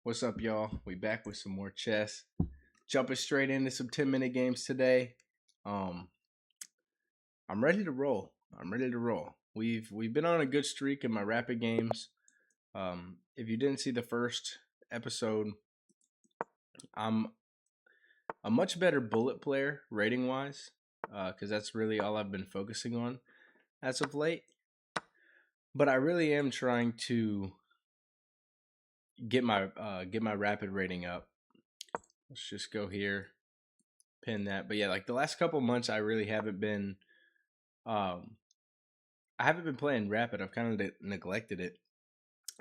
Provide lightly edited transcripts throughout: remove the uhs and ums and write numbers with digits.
What's up, y'all? We back with some more chess. Jumping straight into some 10-minute games today. Um, I'm ready to roll. We've been on a good streak in my rapid games. If you didn't see the first episode, I'm a much better bullet player rating wise, because that's really all I've been focusing on as of late. But I really am trying to get my rapid rating up. Let's just go here, pin that. But yeah, like the last couple months, I really haven't been, I haven't been playing rapid. I've kind of neglected it.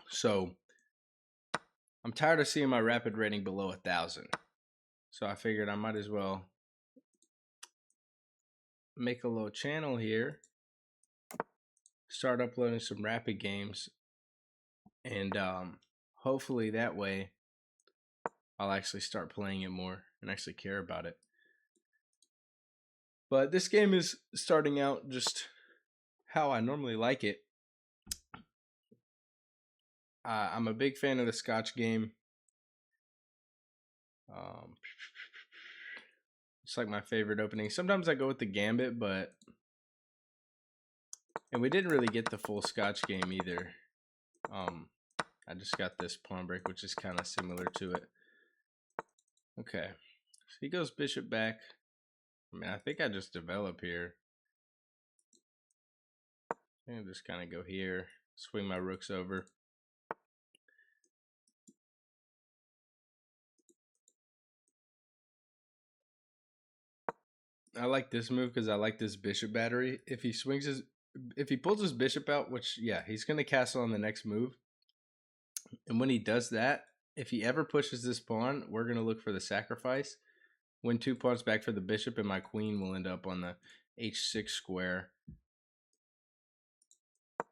So I'm tired of seeing my rapid rating below 1,000. So I figured I might as well make a little channel here, start uploading some rapid games, and hopefully that way I'll actually start playing it more and actually care about it. But this game is starting out just how I normally like it. I'm a big fan of the Scotch game. It's like my favorite opening. Sometimes I go with the Gambit, and we didn't really get the full Scotch game either. I just got this pawn break, which is kind of similar to it. Okay, so he goes bishop back. I mean, I think I just develop here. And just kind of go here, swing my rooks over. I like this move because I like this bishop battery. If he pulls his bishop out, which yeah, he's gonna castle on the next move. And when he does that, if he ever pushes this pawn, we're gonna look for the sacrifice. Win 2 pawns back for the bishop, and my queen will end up on the h6 square.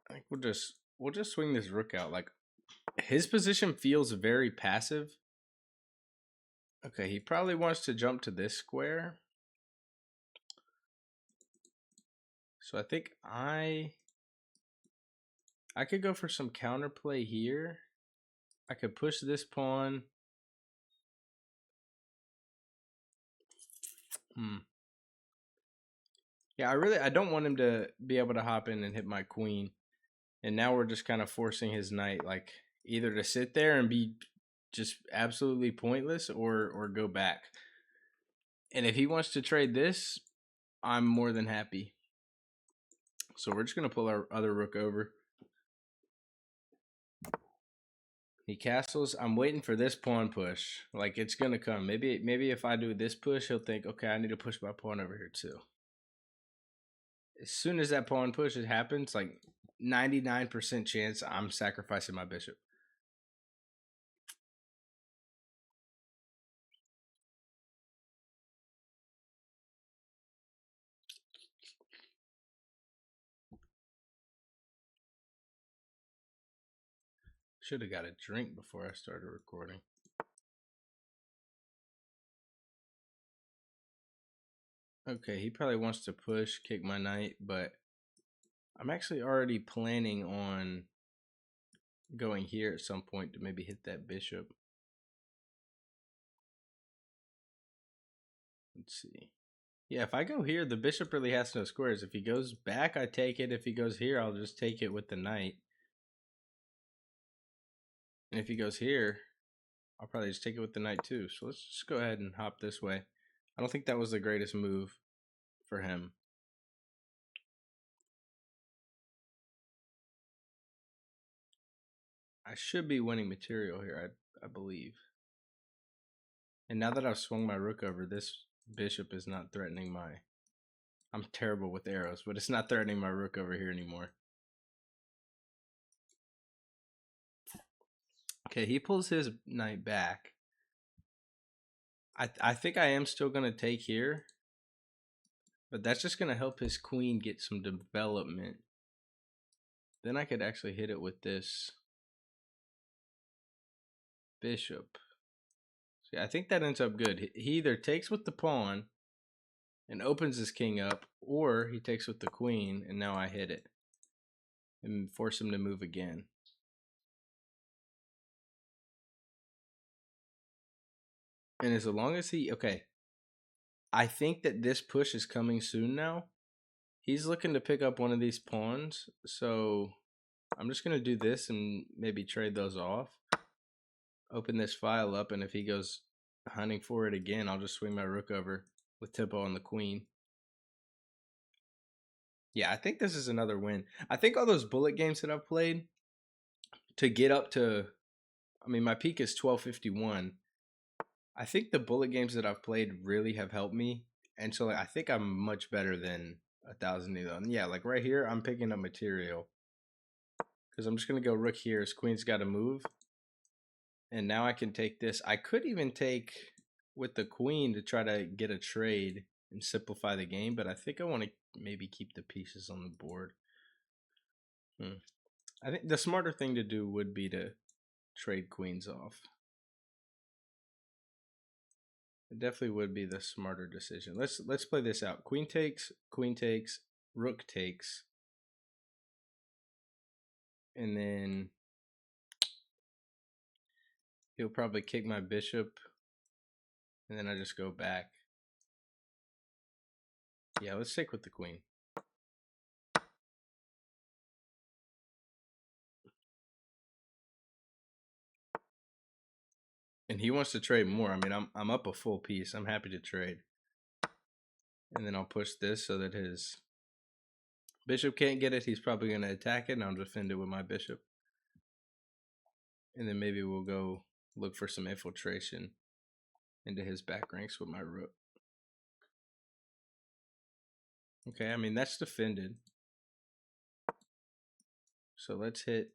I think we'll just swing this rook out. Like, his position feels very passive. Okay, he probably wants to jump to this square. So I think I could go for some counterplay here. I could push this pawn. Yeah, I don't want him to be able to hop in and hit my queen. And now we're just kind of forcing his knight, like, either to sit there and be just absolutely pointless or go back. And if he wants to trade this, I'm more than happy. So we're just going to pull our other rook over. He castles. I'm waiting for this pawn push. Like, it's going to come. Maybe if I do this push, he'll think, okay, I need to push my pawn over here too. As soon as that pawn push happens, like 99% chance I'm sacrificing my bishop. Should have got a drink before I started recording. Okay, he probably wants to push, kick my knight, but I'm actually already planning on going here at some point to maybe hit that bishop. Let's see. Yeah, if I go here, the bishop really has no squares. If he goes back, I take it. If he goes here, I'll just take it with the knight. And if he goes here, I'll probably just take it with the knight too. So let's just go ahead and hop this way. I don't think that was the greatest move for him. I should be winning material here, I believe. And now that I've swung my rook over, this bishop is not threatening my... I'm terrible with arrows, but it's not threatening my rook over here anymore. Okay, he pulls his knight back. I think I am still going to take here. But that's just going to help his queen get some development. Then I could actually hit it with this bishop. See, I think that ends up good. He either takes with the pawn and opens his king up, or he takes with the queen, and now I hit it and force him to move again. And as long as he... Okay. I think that this push is coming soon now. He's looking to pick up one of these pawns. So I'm just going to do this and maybe trade those off. Open this file up, and if he goes hunting for it again, I'll just swing my rook over with tempo on the queen. Yeah, I think this is another win. I think all those bullet games that I've played to get up to, I mean, my peak is 1251. I think the bullet games that I've played really have helped me. And so like, I think I'm much better than 1,000 either. And yeah, like right here, I'm picking up material. Because I'm just going to go rook here. His queen's got to move. And now I can take this. I could even take with the queen to try to get a trade and simplify the game. But I think I want to maybe keep the pieces on the board. I think the smarter thing to do would be to trade queens off. It definitely would be the smarter decision. Let's play this out. Queen takes, rook takes. And then he'll probably kick my bishop. And then I just go back. Yeah, let's take with the queen. And he wants to trade more. I mean, I'm up a full piece. I'm happy to trade. And then I'll push this so that his bishop can't get it. He's probably going to attack it, and I'll defend it with my bishop. And then maybe we'll go look for some infiltration into his back ranks with my rook. Okay, I mean, that's defended. So let's hit.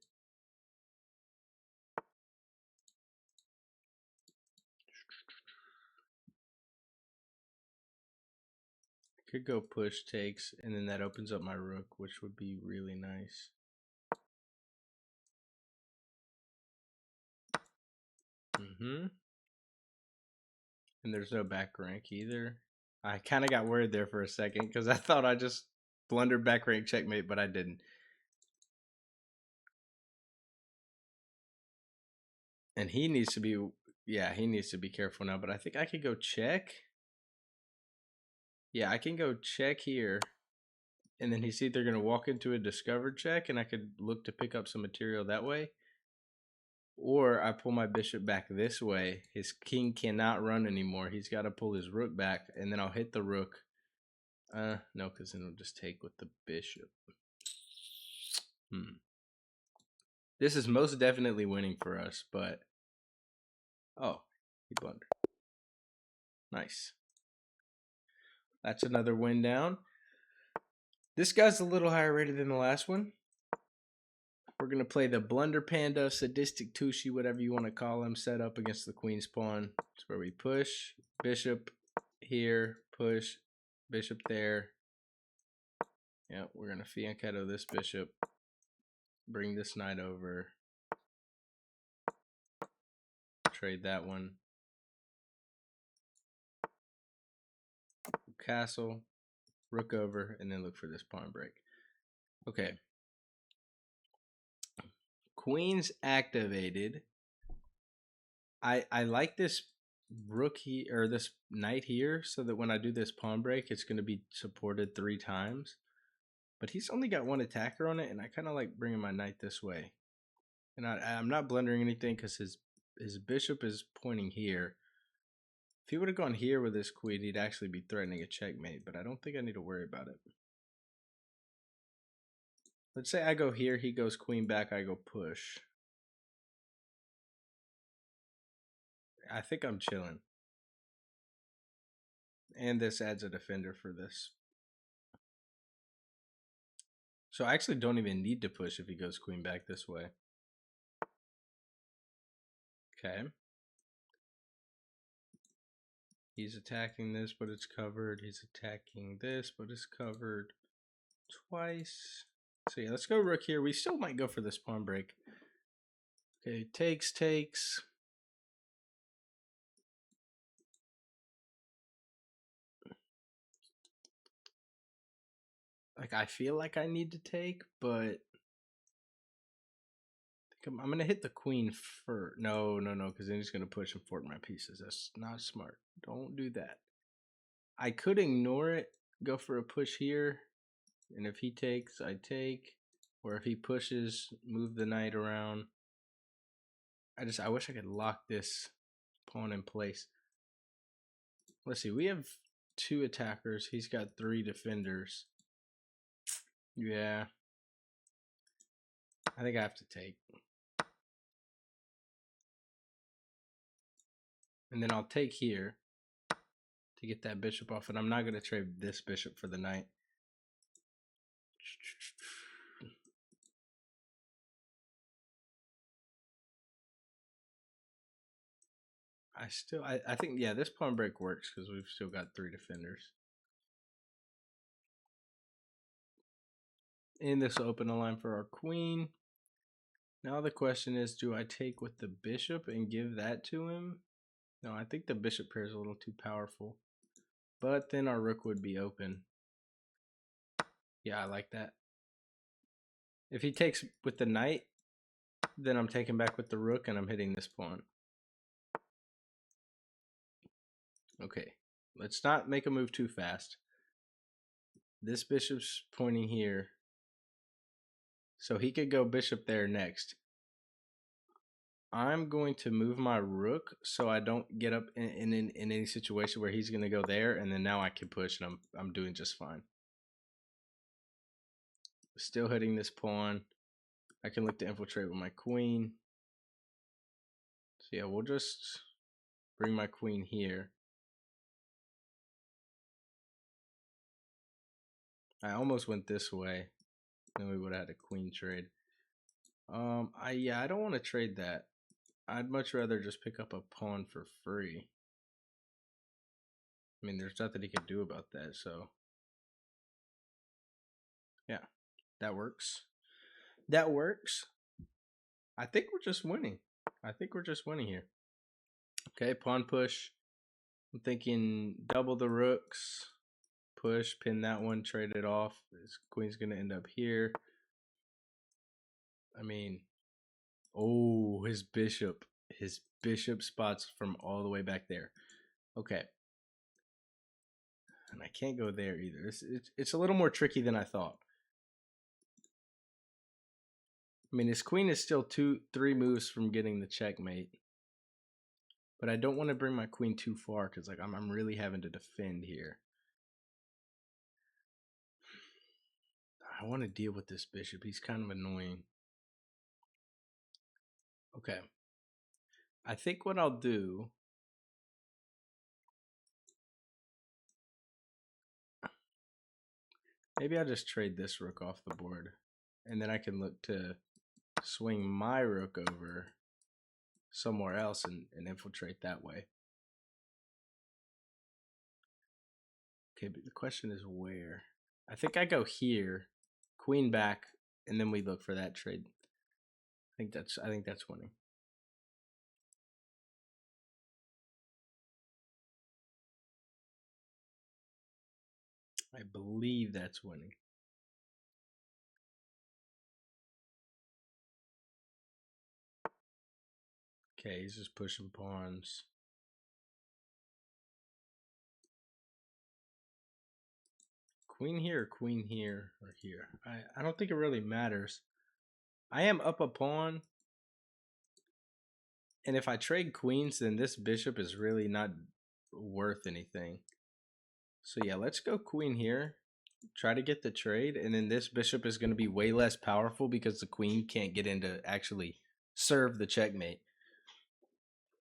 Could go push takes, and then that opens up my rook, which would be really nice. And there's no back rank either. I kind of got worried there for a second because I thought I just blundered back rank checkmate, but I didn't. And he needs to be, yeah, he needs to be careful now. But I think I could go check. Yeah, I can go check here. And then he's either going to walk into a discovered check, and I could look to pick up some material that way. Or I pull my bishop back this way. His king cannot run anymore. He's got to pull his rook back, and then I'll hit the rook. No, because then it'll just take with the bishop. This is most definitely winning for us, but... Oh, he blundered. Nice. That's another win down. This guy's a little higher rated than the last one. We're going to play the BlunderPanda, Sadistic Tushy, whatever you want to call him, set up against the queen's pawn. It's where we push, bishop here, push, bishop there. Yeah, we're going to fianchetto this bishop, bring this knight over, trade that one. Castle, rook over, and then look for this pawn break. Okay. Queen's activated. I like this rook here, or this knight here, so that when I do this pawn break, it's going to be supported 3 times. But he's only got 1 attacker on it, and I kind of like bringing my knight this way. And I'm not blundering anything because his bishop is pointing here. If he would have gone here with his queen, he'd actually be threatening a checkmate, but I don't think I need to worry about it. Let's say I go here, he goes queen back, I go push. I think I'm chilling. And this adds a defender for this. So I actually don't even need to push if he goes queen back this way. Okay. He's attacking this, but it's covered. He's attacking this, but it's covered twice. So yeah, let's go rook here. We still might go for this pawn break. Okay, takes. Like, I feel like I need to take, but I think I'm gonna hit the queen first. No, because then he's gonna push and fork my pieces. That's not smart. Don't do that. I could ignore it, go for a push here, and if he takes, I take. Or if he pushes, move the knight around. I wish I could lock this pawn in place. Let's see, we have 2 attackers. He's got 3 defenders. Yeah. I think I have to take. And then I'll take here to get that bishop off. And I'm not going to trade this bishop for the knight. I think, yeah, this pawn break works because we've still got 3 defenders. And this will open a line for our queen. Now the question is, do I take with the bishop and give that to him? No, I think the bishop pair is a little too powerful. But then our rook would be open. Yeah, I like that. If he takes with the knight, then I'm taking back with the rook and I'm hitting this pawn. Okay, let's not make a move too fast. This bishop's pointing here. So he could go bishop there next. I'm going to move my rook so I don't get up in any situation where he's going to go there, and then now I can push and I'm doing just fine. Still hitting this pawn. I can look to infiltrate with my queen. So yeah, we'll just bring my queen here. I almost went this way. Then we would have had a queen trade. I don't want to trade that. I'd much rather just pick up a pawn for free. I mean, there's nothing he can do about that, so yeah, that works. That works. I think we're just winning. I think we're just winning here. Okay, pawn push. I'm thinking double the rooks. Push, pin that one, trade it off. His queen's going to end up here. I mean, oh, his bishop. His bishop spots from all the way back there. Okay. And I can't go there either. It's a little more tricky than I thought. I mean, his queen is still 3 moves from getting the checkmate. But I don't want to bring my queen too far because like I'm really having to defend here. I want to deal with this bishop. He's kind of annoying. Okay. I think what I'll do, maybe I'll just trade this rook off the board. And then I can look to swing my rook over somewhere else and infiltrate that way. Okay, but the question is where? I think I go here, queen back, and then we look for that trade. I think that's winning. I believe that's winning. Okay, he's just pushing pawns. Queen here, or here. I don't think it really matters. I am up a pawn. And if I trade queens, then this bishop is really not worth anything. So yeah, let's go queen here. Try to get the trade. And then this bishop is going to be way less powerful because the queen can't get in to actually serve the checkmate.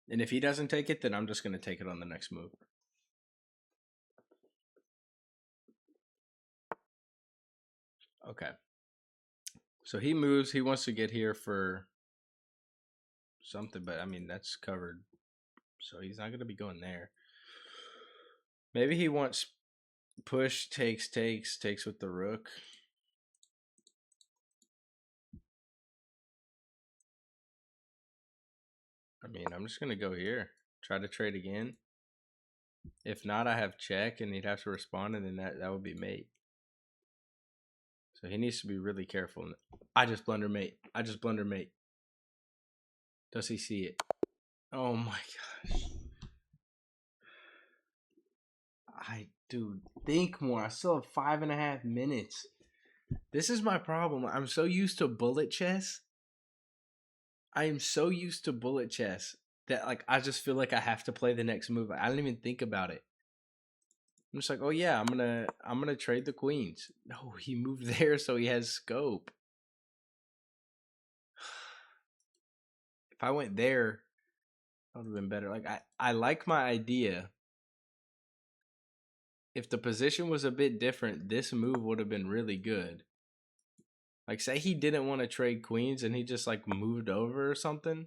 And if he doesn't take it, then I'm just going to take it on the next move. Okay. So he moves. He wants to get here for something, but I mean, that's covered. So he's not going to be going there. Maybe he wants push, takes with the rook. I mean, I'm just going to go here. Try to trade again. If not, I have check and he'd have to respond, and then that would be mate. So he needs to be really careful. I just blunder mate. Does he see it? Oh my gosh. Dude, think more. I still have 5.5 minutes. This is my problem. I'm so used to bullet chess. I am so used to bullet chess that like I just feel like I have to play the next move. I don't even think about it. I'm just like, oh yeah, I'm gonna trade the queens. No, he moved there so he has scope. If I went there, that would have been better. Like I like my idea. If the position was a bit different, this move would have been really good. Like say he didn't want to trade queens and he just like moved over or something.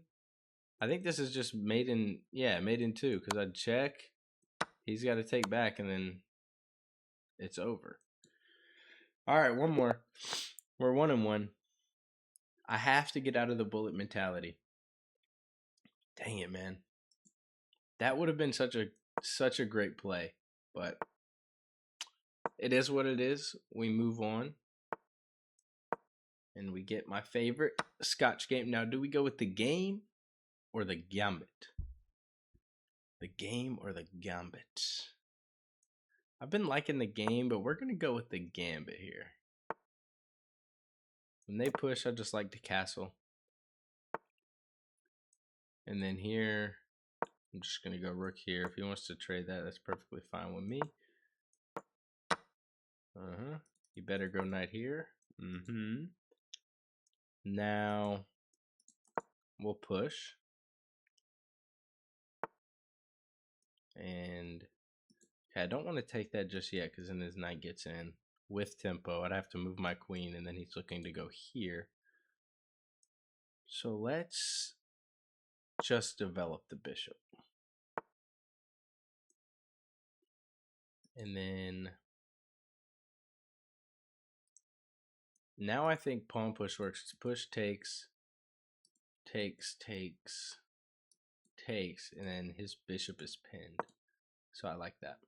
I think this is just made in two, because I'd check. He's got to take back and then it's over. All right, one more. We're 1-1. I have to get out of the bullet mentality. Dang it, man. That would have been such a great play, but it is what it is. We move on. And we get my favorite Scotch game. Now, do we go with the game or the Gambit? The game or the Gambit? I've been liking the game, but we're going to go with the Gambit here. When they push, I just like to castle. And then here, I'm just going to go rook here. If he wants to trade that, that's perfectly fine with me. You better go knight here. Now, we'll push. And okay, I don't want to take that just yet because then his knight gets in with tempo. I'd have to move my queen, and then he's looking to go here. So let's just develop the bishop. And then now I think pawn push works. It's push takes, and then his bishop is pinned. So I like that.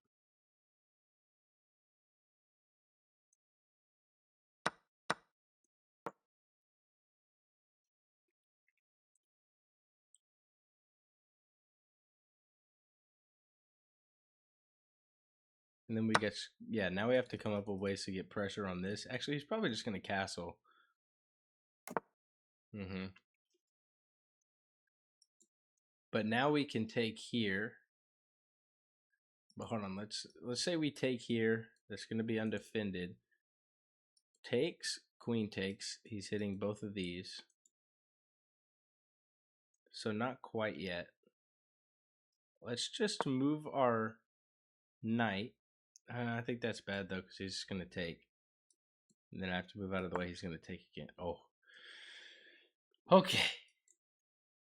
And then we get, yeah, now we have to come up with ways to get pressure on this. Actually, he's probably just going to castle. But now we can take here. But hold on, let's say we take here. That's going to be undefended. Takes, queen takes. He's hitting both of these. So not quite yet. Let's just move our knight. I think that's bad though, because he's just going to take. And then I have to move out of the way. He's going to take again. Oh. Okay.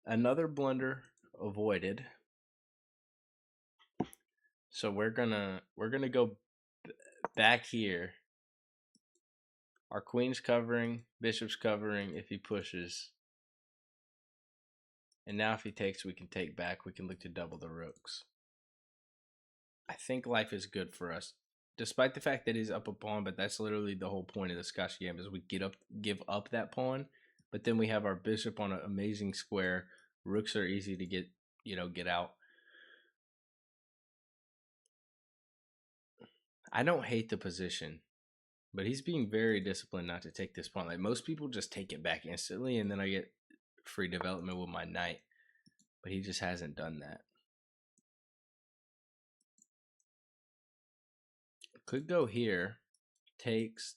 Another blunder avoided. So we're gonna go back here. Our queen's covering, bishop's covering if he pushes. And now if he takes, we can take back. We can look to double the rooks. I think life is good for us. Despite the fact that he's up a pawn, but that's literally the whole point of the Scotch game is we give up that pawn, but then we have our bishop on an amazing square. Rooks are easy to get out. I don't hate the position, but he's being very disciplined not to take this pawn. Like most people just take it back instantly, and then I get free development with my knight, but he just hasn't done that. Could go here. Takes.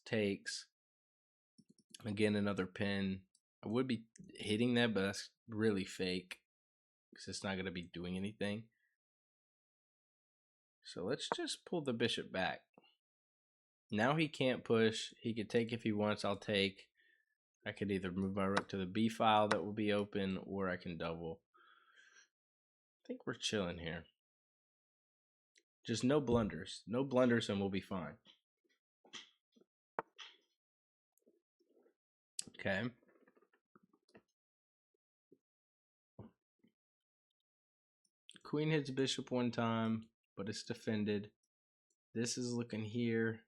Again, another pin. I would be hitting that, but that's really fake because it's not going to be doing anything. So let's just pull the bishop back. Now he can't push. He could take if he wants. I'll take. I could either move my rook to the B file that will be open, or I can double. I think we're chilling here. Just no blunders. No blunders and we'll be fine. Okay. Queen hits bishop one time, but it's defended. This is looking here,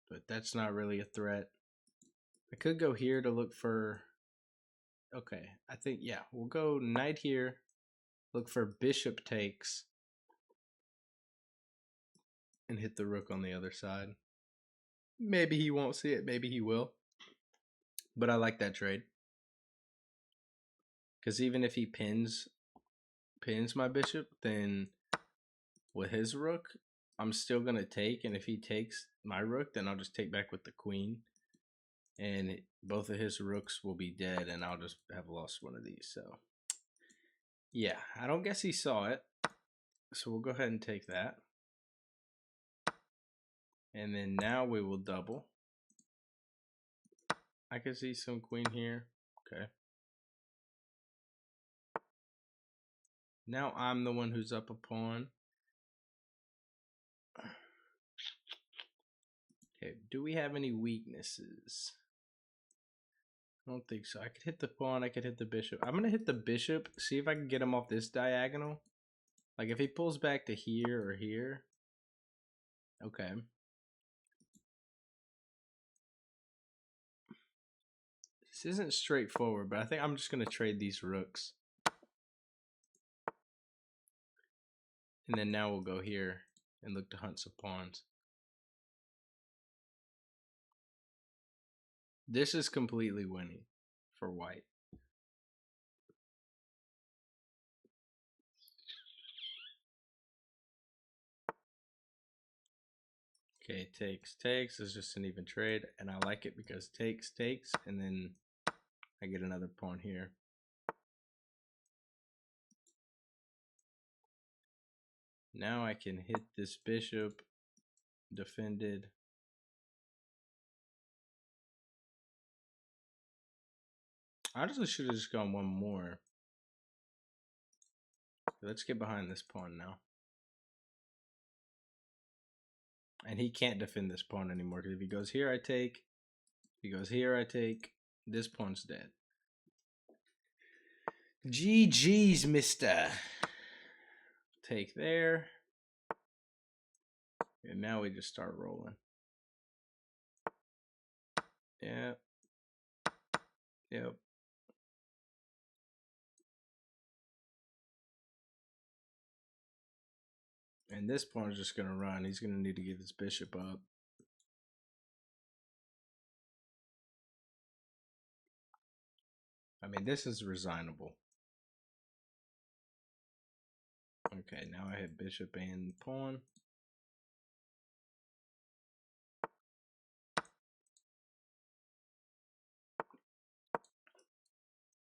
but that's not really a threat. I could go here to look for Okay, I think, yeah, we'll go knight here. Look for bishop takes. And hit the rook on the other side. Maybe he won't see it. Maybe he will. But I like that trade. Because even if he pins my bishop, then with his rook, I'm still going to take. And if he takes my rook, then I'll just take back with the queen. And both of his rooks will be dead, and I'll just have lost one of these. So, yeah, I don't guess he saw it. So we'll go ahead and take that. And then now we will double. I can see some queen here. Okay. Now I'm the one who's up a pawn. Okay, do we have any weaknesses? I don't think so. I could hit the pawn, I could hit the bishop. I'm gonna hit the bishop, see if I can get him off this diagonal. Like if he pulls back to here or here. Okay. This isn't straightforward, but I think I'm just gonna trade these rooks. And then now we'll go here and look to hunt some pawns. This is completely winning for white. Okay, takes. It's just an even trade, and I like it because takes, and then I get another pawn here. Now I can hit this bishop, defended. I honestly should have just gone one more. Let's get behind this pawn now. And he can't defend this pawn anymore, because if he goes here, I take. If he goes here, I take. This pawn's dead. GG's, mister. Take there. And now we just start rolling. Yep. Yep. And this pawn is just going to run. He's going to need to give his bishop up. I mean, this is resignable. Okay, now I hit bishop and pawn.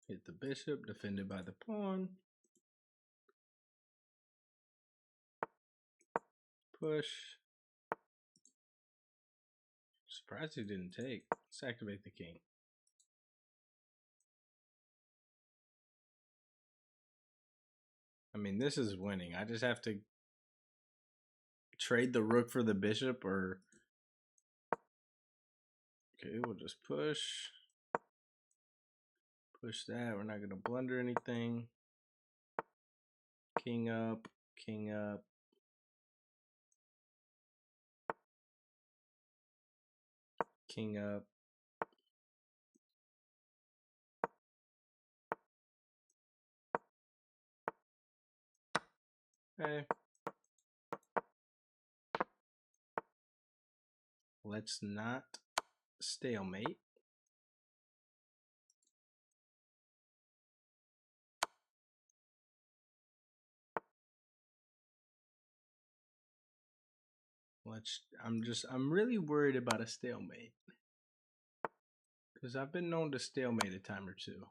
Hit the bishop, defended by the pawn. Push. Surprised he didn't take. Let's activate the king. I mean, this is winning. I just have to trade the rook for the bishop, or... Okay, we'll just push. Push that. We're not going to blunder anything. King up. King up. King up. Okay. Let's not stalemate. I'm really worried about a stalemate, because I've been known to stalemate a time or two.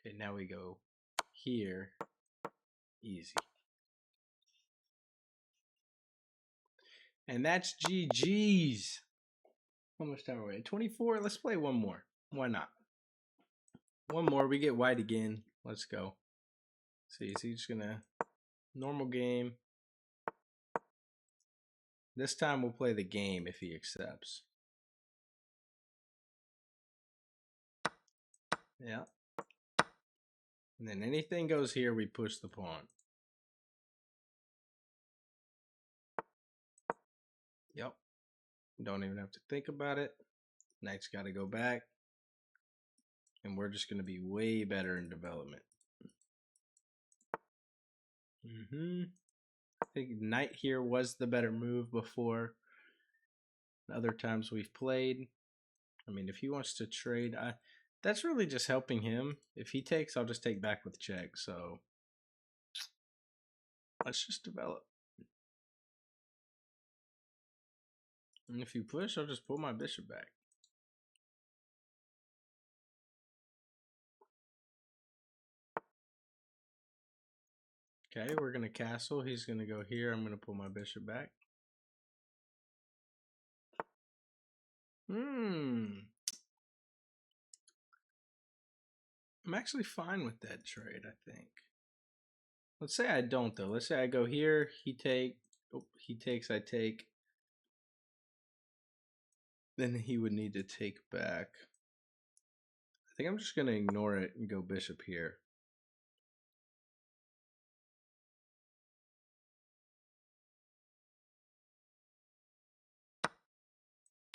Okay, now we go here. Easy. And that's GG's. How much time are we at? 24? Let's play one more. Why not? One more. We get white again. Let's go. See, is he just gonna... Normal game. This time we'll play the game if he accepts. Yeah. And then anything goes here, we push the pawn. Yep. Don't even have to think about it. Knight's got to go back. and we're just going to be way better in development. I think knight here was the better move before. Other times we've played. I mean, if he wants to trade, that's really just helping him. If he takes, I'll just take back with check. So let's just develop. And if you push, I'll just pull my bishop back. Okay, we're going to castle. He's going to go here. I'm going to pull my bishop back. I'm actually fine with that trade, I think. Let's say I don't, though. Let's say I go here. He takes, I take. Then he would need to take back. I think I'm just going to ignore it and go bishop here.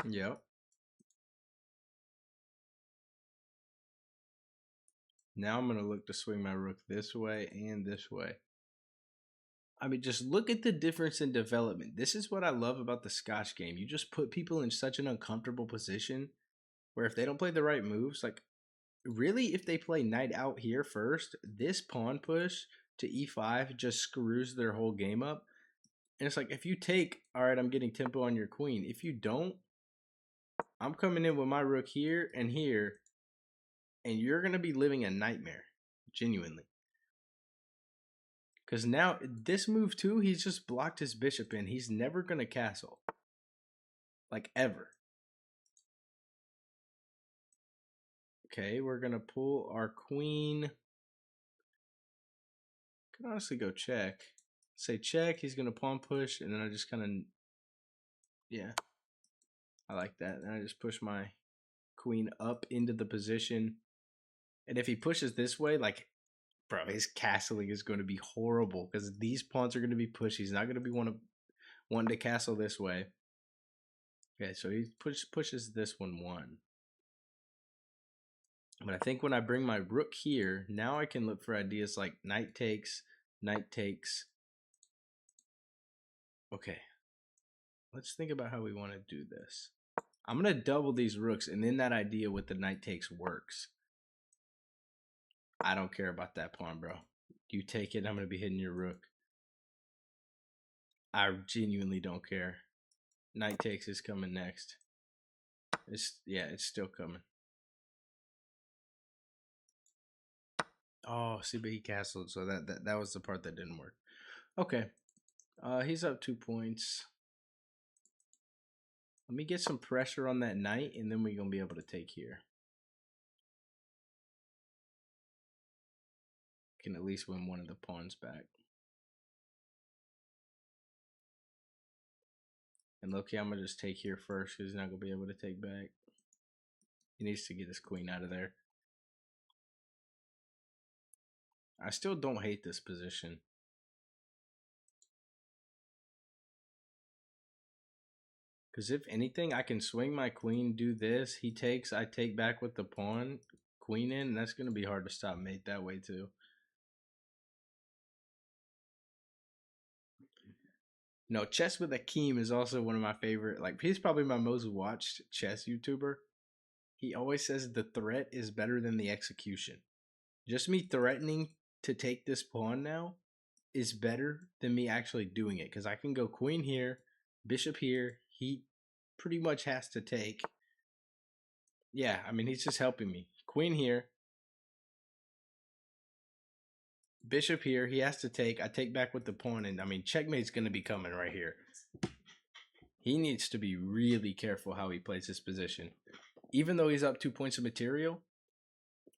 Yep. Now I'm going to look to swing my rook this way and this way. I mean, just look at the difference in development. This is what I love about the Scotch game. You just put people in such an uncomfortable position where if they don't play the right moves, like really if they play knight out here first, this pawn push to e5 just screws their whole game up. And it's like, if you take, all right, I'm getting tempo on your queen. If you don't, I'm coming in with my rook here, and you're going to be living a nightmare, genuinely. Because now, this move too, he's just blocked his bishop in. He's never going to castle. Like, ever. Okay, we're going to pull our queen. Could honestly go check. Say check, he's going to pawn push, and then I just kind of, yeah. I like that. And I just push my queen up into the position. And if he pushes this way, like, bro, his castling is going to be horrible because these pawns are going to be pushed. He's not going to be wanting to castle this way. Okay, so he pushes this one. But I think when I bring my rook here, now I can look for ideas like knight takes, knight takes. Okay, let's think about how we want to do this. I'm going to double these rooks, and then that idea with the knight takes works. I don't care about that pawn, bro. You take it, I'm going to be hitting your rook. I genuinely don't care. Knight takes is coming next. It's still coming. Oh, see, but he castled, so that was the part that didn't work. Okay. He's up 2 points. Let me get some pressure on that knight, and then we're going to be able to take here. Can at least win one of the pawns back. And look, I'm going to just take here first because he's not going to be able to take back. He needs to get his queen out of there. I still don't hate this position. Because if anything, I can swing my queen, do this. He takes, I take back with the pawn, queen in, and that's going to be hard to stop mate that way too. No, Chess with Akeem is also one of my favorite. Like, he's probably my most watched chess YouTuber. He always says the threat is better than the execution. Just me threatening to take this pawn now is better than me actually doing it. Because I can go queen here, bishop here. He pretty much has to take. Yeah, I mean, he's just helping me. Queen here. Bishop here. He has to take. I take back with the pawn. And, I mean, checkmate's going to be coming right here. He needs to be really careful how he plays his position. Even though he's up 2 points of material,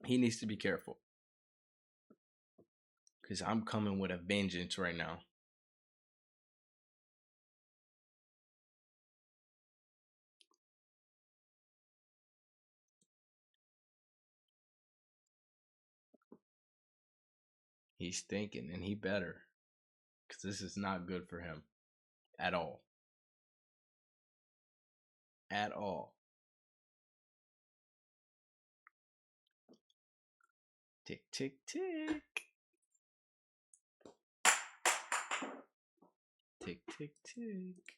he needs to be careful. Because I'm coming with a vengeance right now. He's thinking, and he better. Because this is not good for him. At all. At all. Tick, tick, tick. Tick, tick, tick.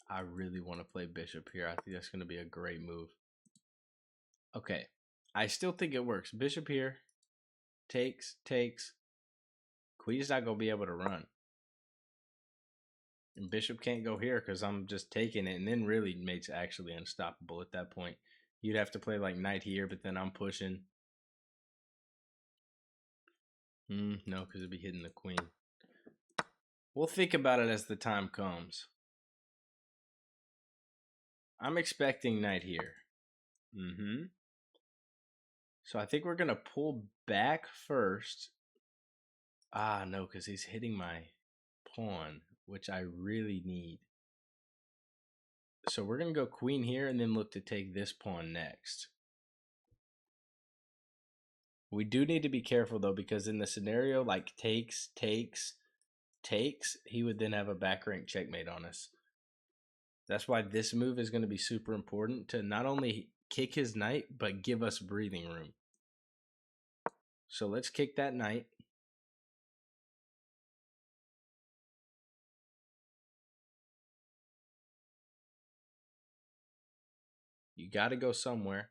I really want to play bishop here. I think that's going to be a great move. Okay. I still think it works. Bishop here. Takes, takes. Queen's not going to be able to run. And bishop can't go here because I'm just taking it. And then really mate's actually unstoppable at that point. You'd have to play like knight here, but then I'm pushing. No, because it'd be hitting the queen. We'll think about it as the time comes. I'm expecting knight here. So I think we're going to pull back first. Ah, no, because he's hitting my pawn, which I really need. So we're going to go queen here and then look to take this pawn next. We do need to be careful, though, because in the scenario like takes, takes, takes, he would then have a back rank checkmate on us. That's why this move is going to be super important to not only kick his knight, but give us breathing room. So let's kick that knight. You got to go somewhere.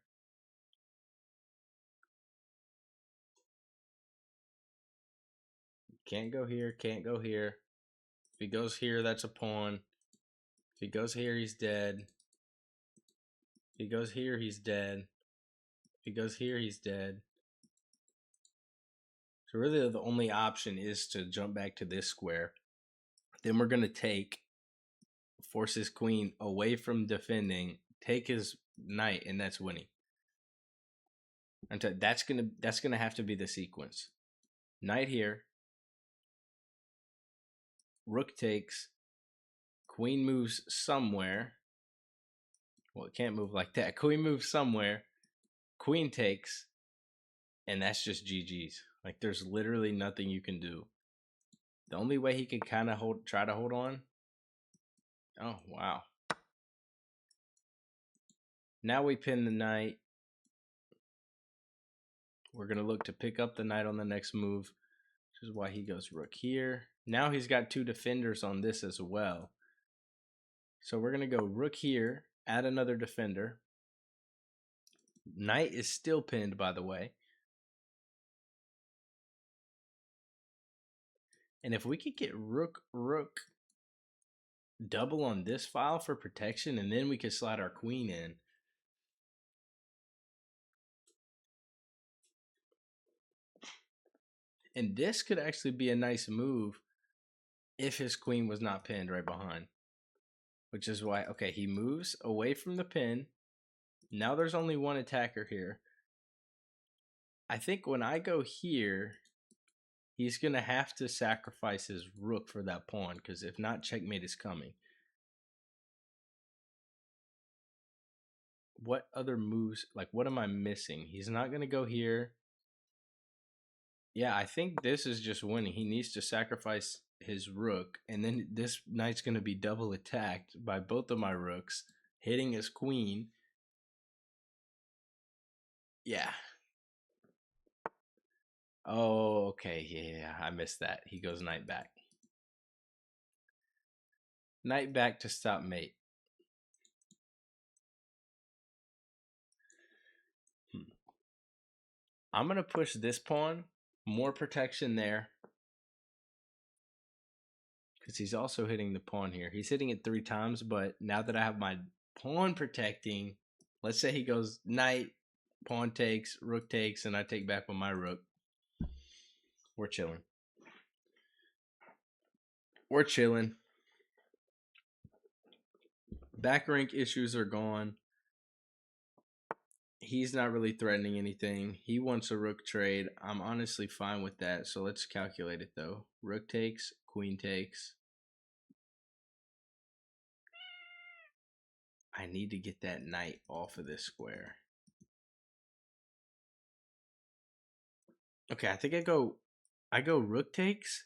Can't go here, can't go here. If he goes here, that's a pawn. If he goes here, he's dead. If he goes here, he's dead. If he goes here, he's dead. So really the only option is to jump back to this square. Then we're going to force his queen away from defending, take his knight, and that's winning. That's gonna have to be the sequence. Knight here. Rook takes. Queen moves somewhere. Well, it can't move like that. Queen moves somewhere. Queen takes. And that's just GG's. Like, there's literally nothing you can do. The only way he could kind of try to hold on. Oh, wow. Now we pin the knight. We're going to look to pick up the knight on the next move, which is why he goes rook here. Now he's got two defenders on this as well. So we're going to go rook here, add another defender. Knight is still pinned, by the way. And if we could get rook, rook, double on this file for protection, and then we could slide our queen in. And this could actually be a nice move if his queen was not pinned right behind. Which is why, okay, he moves away from the pin. Now there's only one attacker here. I think when I go here, he's going to have to sacrifice his rook for that pawn, because if not, checkmate is coming. What other moves, like what am I missing? He's not going to go here. Yeah, I think this is just winning. He needs to sacrifice his rook, and then this knight's going to be double attacked by both of my rooks, hitting his queen. Yeah. Oh, okay. Yeah, I missed that. He goes knight back. Knight back to stop mate. I'm going to push this pawn. More protection there. Because he's also hitting the pawn here. He's hitting it 3 times, but now that I have my pawn protecting, let's say he goes knight, pawn takes, rook takes, and I take back with my rook. We're chilling. We're chilling. Back rank issues are gone. He's not really threatening anything. He wants a rook trade. I'm honestly fine with that. So let's calculate it though. Rook takes, queen takes. I need to get that knight off of this square. Okay, I think I go rook takes.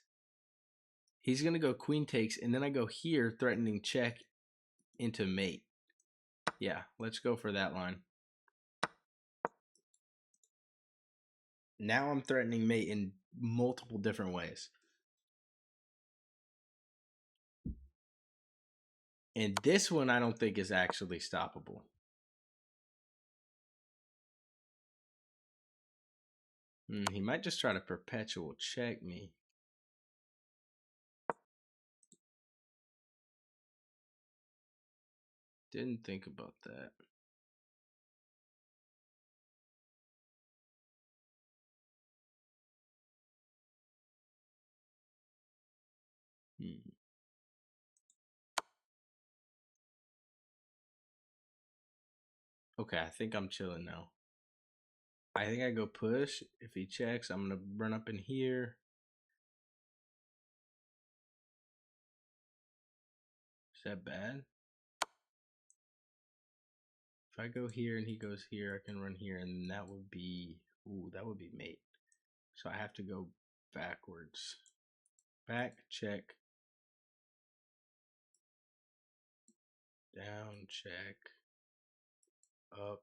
He's going to go queen takes, and then I go here, threatening check into mate. Yeah, let's go for that line. Now I'm threatening mate in multiple different ways. And this one I don't think is actually stoppable. He might just try to perpetual check me. Didn't think about that. Okay, I think I'm chilling now. I think I go push. If he checks, I'm going to run up in here. Is that bad? If I go here and he goes here, I can run here, and that would be, ooh, that would be mate. So I have to go backwards. Back, check. Down, check. Up,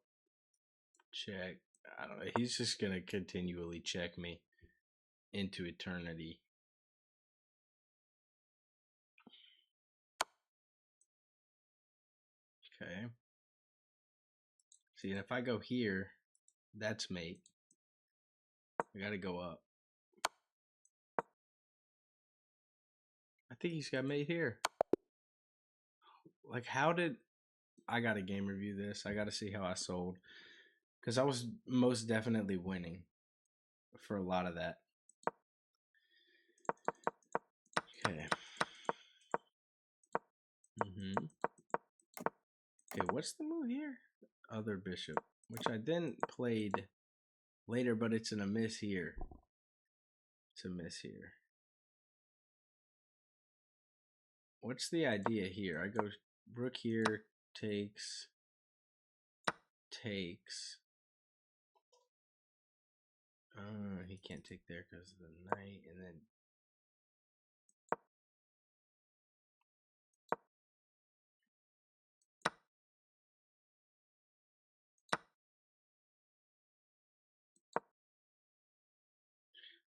check. I don't know. He's just going to continually check me into eternity. Okay. See, and if I go here, that's mate. I got to go up. I think he's got mate here. Like, how did... I got to game review this. I got to see how I sold. Because I was most definitely winning for a lot of that. Okay. Okay, what's the move here? Other bishop, which I then played later, but it's a miss here. It's a miss here. What's the idea here? I go rook here, takes. He can't take there because of the knight, and then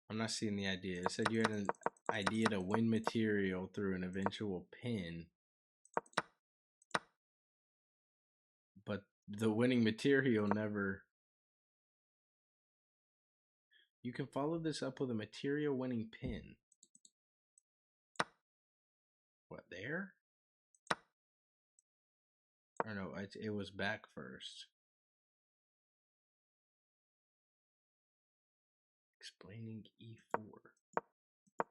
I'm not seeing the idea. It said you had an idea to win material through an eventual pin, but the winning material never... You can follow this up with a material winning pin. What, there? Or no, it was back first. Explaining e4.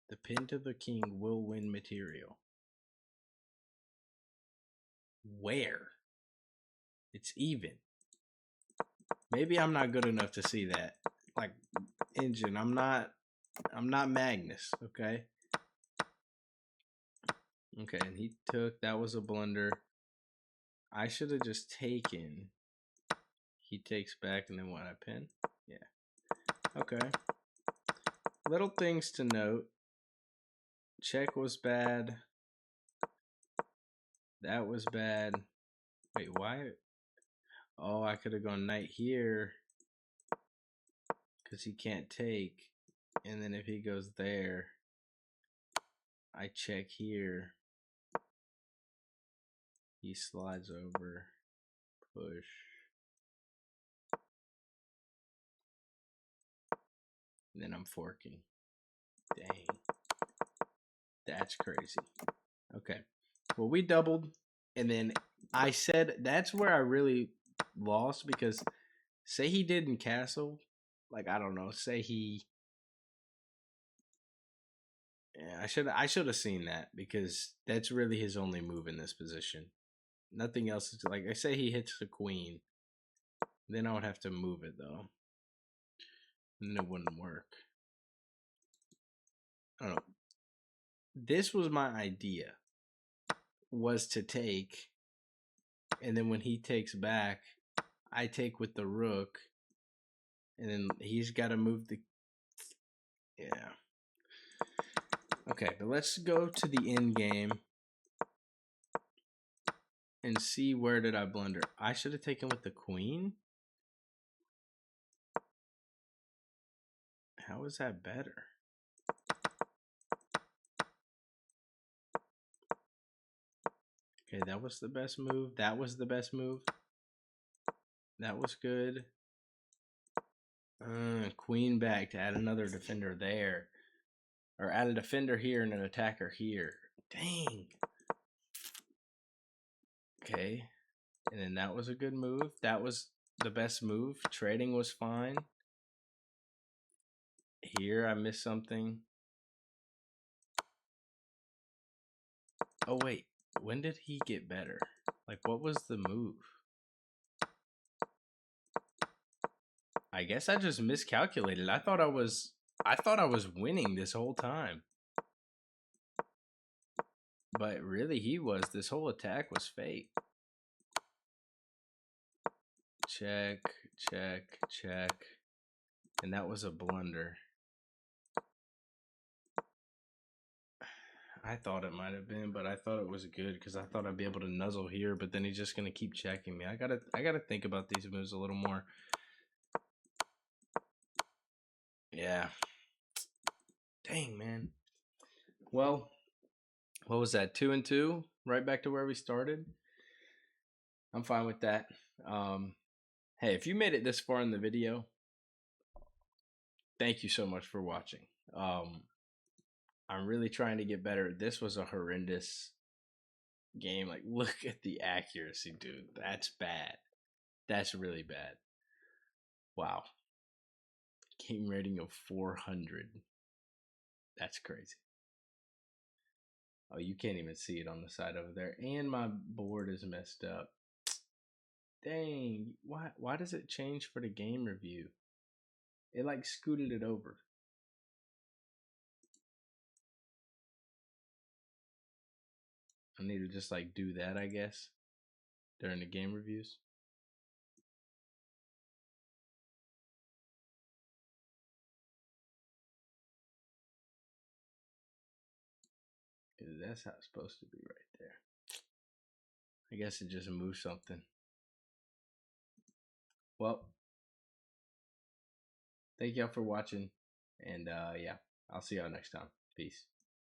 The pin to the king will win material. Where? It's even. Maybe I'm not good enough to see that. Like, engine, I'm not Magnus, okay? Okay, and he took, that was a blunder. I should have just taken. He takes back, and then what, I pin? Yeah. Okay. Little things to note. Check was bad. That was bad. Wait, why? Oh, I could have gone knight here because he can't take. And then if he goes there, I check here. He slides over, push. And then I'm forking. Dang. That's crazy. Okay. Well, we doubled. And then I said that's where I really lost, because say he didn't castle. Like, I don't know. Say he... Yeah, I should have seen that, because that's really his only move in this position. Nothing else is... Like, I say he hits the queen. Then I would have to move it, though. And it wouldn't work. I don't know. This was my idea. Was to take, and then when he takes back, I take with the rook, and then he's got to move the... Yeah. Okay, but let's go to the end game and see where did I blunder. I should have taken with the queen. How is that better? Okay, that was the best move. That was the best move. That was good. Queen back to add another defender there. Or add a defender here and an attacker here. Dang. Okay. And then that was a good move. That was the best move. Trading was fine. Here I missed something. Oh wait, when did he get better? Like, what was the move? I guess I just miscalculated. I thought I was winning this whole time. But really he was. This whole attack was fake. Check, check, check. And that was a blunder. I thought it might have been, but I thought it was good because I thought I'd be able to nuzzle here, but then he's just gonna keep checking me. I gotta think about these moves a little more. Yeah. Dang, man. Well, what was that? 2 and 2, right back to where we started. I'm fine with that. Hey, if you made it this far in the video, thank you so much for watching. I'm really trying to get better. This was a horrendous game. Like, look at the accuracy, dude. That's bad. That's really bad. Wow. Game rating of 400. That's crazy. Oh, you can't even see it on the side over there. And my board is messed up. Dang. Why does it change for the game review? It like scooted it over. I need to just like do that, I guess, during the game reviews. That's how it's supposed to be right there. I guess it just moved something. Well, thank y'all for watching. And yeah, I'll see y'all next time. Peace.